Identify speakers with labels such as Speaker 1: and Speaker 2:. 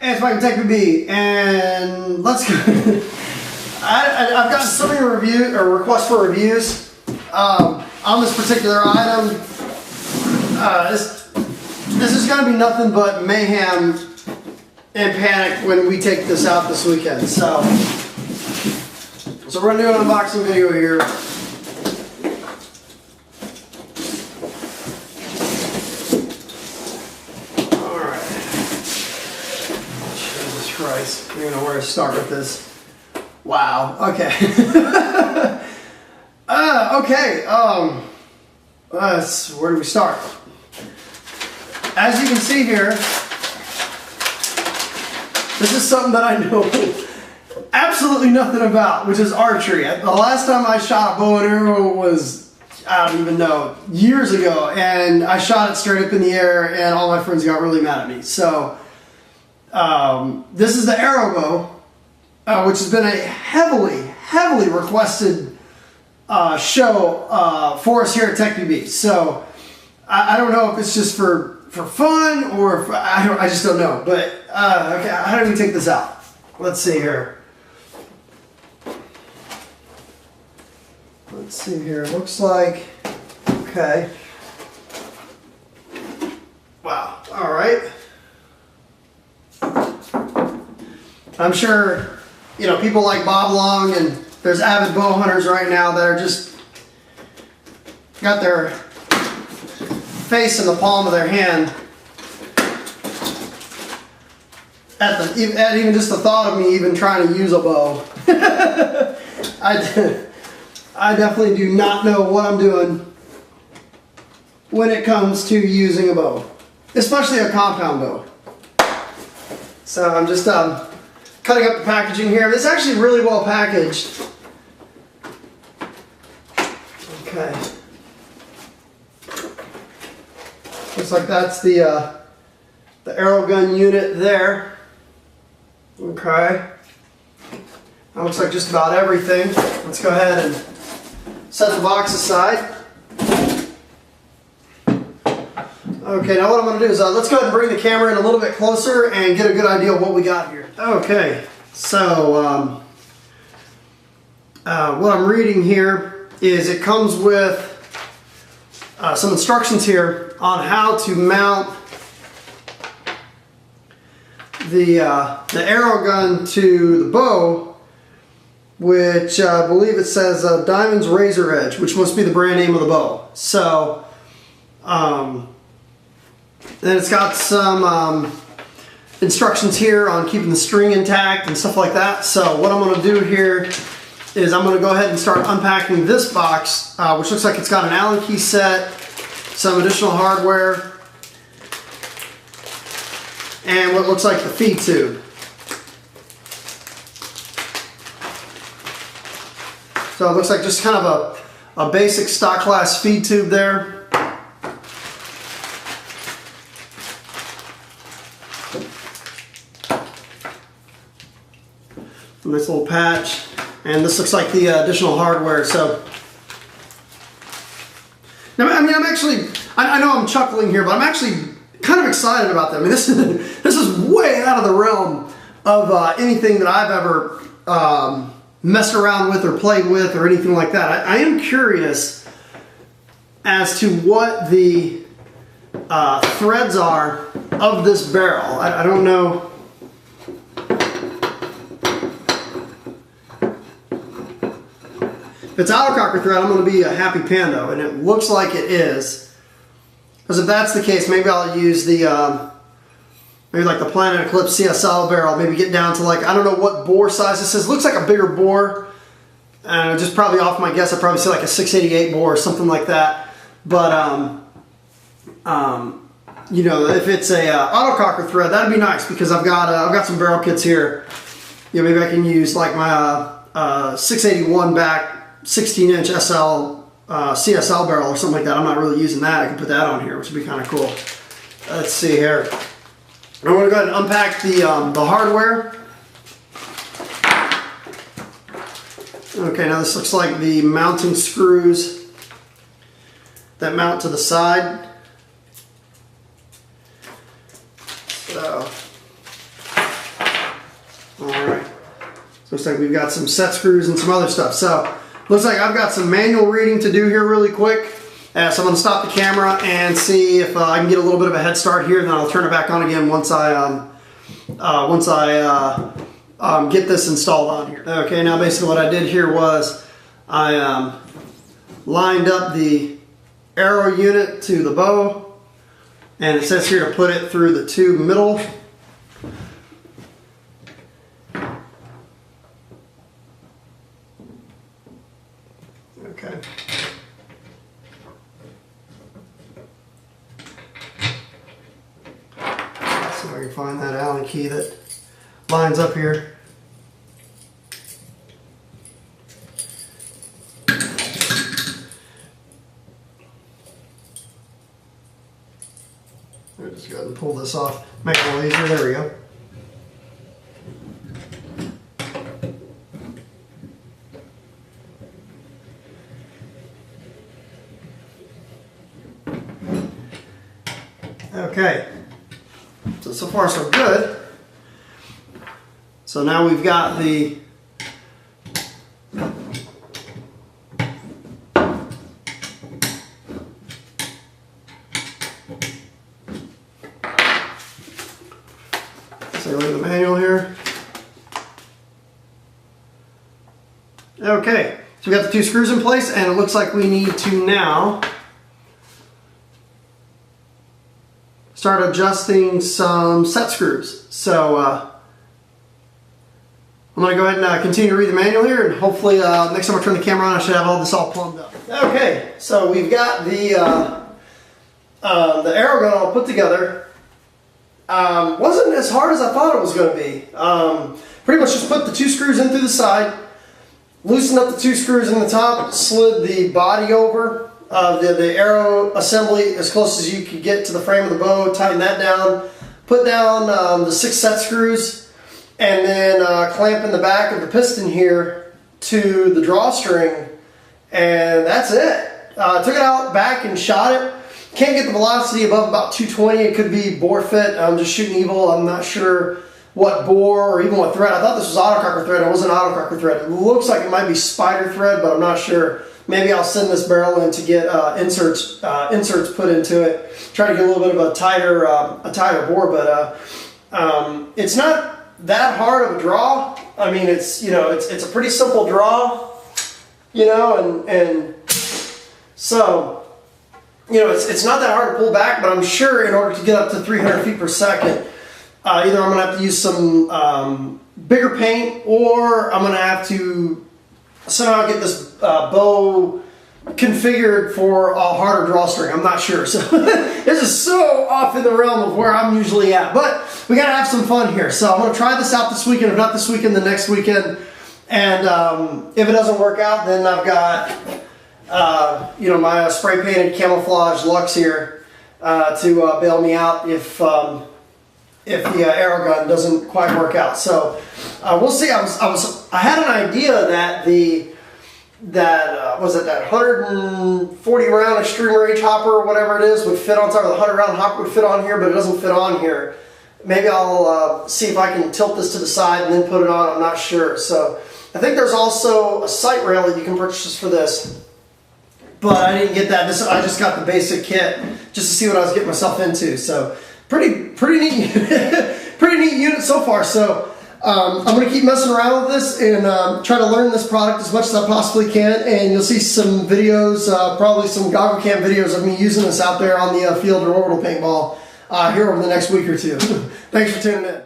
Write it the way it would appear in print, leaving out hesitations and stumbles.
Speaker 1: Hey, it's Mike from TechBB, and let's go. I've gotten so many requests for reviews on this particular item. This is going to be nothing but mayhem and panic when we take this out this weekend. So we're going to do an unboxing video here. Christ, I don't even know where to start with this. Wow. Okay. Where do we start? As you can see here, this is something that I know absolutely nothing about, which is archery. The last time I shot a bow and arrow was, I don't even know, years ago, and I shot it straight up in the air, and all my friends got really mad at me. So. This is the Airow bow, which has been a heavily requested show for us here at TechBB. So I don't know if it's just for fun or if, I just don't know. But okay, how do we take this out? Let's see here. Let's see here. It looks like okay. Wow. All right. I'm sure, you know, people like Bob Long and there's avid bow hunters right now that are just got their face in the palm of their hand at even just the thought of me even trying to use a bow. I definitely do not know what I'm doing when it comes to using a bow, especially a compound bow. So I'm just cutting up the packaging here. This is actually really well packaged. Okay. Looks like that's the Airow Gun unit there. Okay. That looks like just about everything. Let's go ahead and set the box aside. Okay, now what I'm going to do is let's go ahead and bring the camera in a little bit closer and get a good idea of what we got here. Okay, so what I'm reading here is it comes with some instructions here on how to mount the Airow Gun to the bow, which I believe it says Diamond's Razor Edge, which must be the brand name of the bow. So, then it's got some instructions here on keeping the string intact and stuff like that. So what I'm going to do here is I'm going to go ahead and start unpacking this box, which looks like it's got an Allen key set, some additional hardware, and what looks like the feed tube. So it looks like just kind of a basic stock class feed tube there. Nice little patch, and this looks like the additional hardware. So, now, I mean, I know I'm chuckling here, but I'm actually kind of excited about that. I mean, this is way out of the realm of anything that I've ever messed around with or played with or anything like that. I am curious as to what the threads are of this barrel. I don't know. If it's autococker thread, I'm going to be a happy pando, and it looks like it is. Because if that's the case, maybe I'll use the, maybe like the Planet Eclipse CSL barrel, maybe get down to like, I don't know what bore size this is. It looks like a bigger bore. Just probably off my guess, I'd probably say like a 688 bore or something like that. But, you know, if it's a autococker thread, that'd be nice because I've got some barrel kits here. You know, maybe I can use like my 681 back 16-inch SL CSL barrel or something like that. I'm not really using that. I can put that on here, which would be kind of cool. Let's see here. I'm going to go ahead and unpack the hardware. Okay, now this looks like the mounting screws that mount to the side. So Alright. So looks like we've got some set screws and some other stuff. So looks like I've got some manual reading to do here really quick. So I'm going to stop the camera and see if I can get a little bit of a head start here, then I'll turn it back on again once I get this installed on here. Okay, now basically what I did here was I lined up the Airow unit to the bow, and it says here to put it through the tube middle. Okay. See if I can find that Allen key that lines up here. I'll just go ahead and pull this off, make it a little easier. There we go. Okay, so far so good. So now we've got the look at the manual here. Okay, so we got the two screws in place, and it looks like we need to now start adjusting some set screws. So I'm going to go ahead and continue to read the manual here, and hopefully next time I turn the camera on I should have all this all plumbed up. Okay, so we've got the Airow gun all put together. Wasn't as hard as I thought it was going to be. Pretty much just put the two screws in through the side, loosened up the two screws in the top, slid the body over the Airow assembly as close as you could get to the frame of the bow, tighten that down, put down the 6 set screws, and then clamp in the back of the piston here to the drawstring, and that's it. Took it out back and shot it. Can't get the velocity above about 220. It could be bore fit. I'm just shooting evil. I'm not sure what bore or even what thread. I thought this was autocrocker thread. It wasn't autocrocker thread. It looks like it might be spider thread, but I'm not sure. Maybe I'll send this barrel in to get inserts put into it. Try to get a little bit of a tighter bore, but it's not that hard of a draw. I mean, it's a pretty simple draw, and so. It's not that hard to pull back, but I'm sure in order to get up to 300 feet per second, either I'm going to have to use some bigger paint, or I'm going to have to somehow get this bow configured for a harder drawstring. I'm not sure. So this is so off in the realm of where I'm usually at, but we got to have some fun here. So I'm going to try this out this weekend. If not this weekend, the next weekend. And if it doesn't work out, then I've got my spray painted camouflage Lux here to bail me out if the Airow gun doesn't quite work out. So we'll see. I had an idea that that 140 round extreme range hopper or whatever it is would fit on top of the 100 round hopper would fit on here, but it doesn't fit on here. Maybe I'll see if I can tilt this to the side and then put it on. I'm not sure. So I think there's also a sight rail that you can purchase for this. But I didn't get that. I just got the basic kit just to see what I was getting myself into. So pretty neat, pretty neat unit so far. So I'm going to keep messing around with this and try to learn this product as much as I possibly can. And you'll see some videos, probably some goggle cam videos of me using this out there on the field or orbital paintball here over the next week or two. Thanks for tuning in.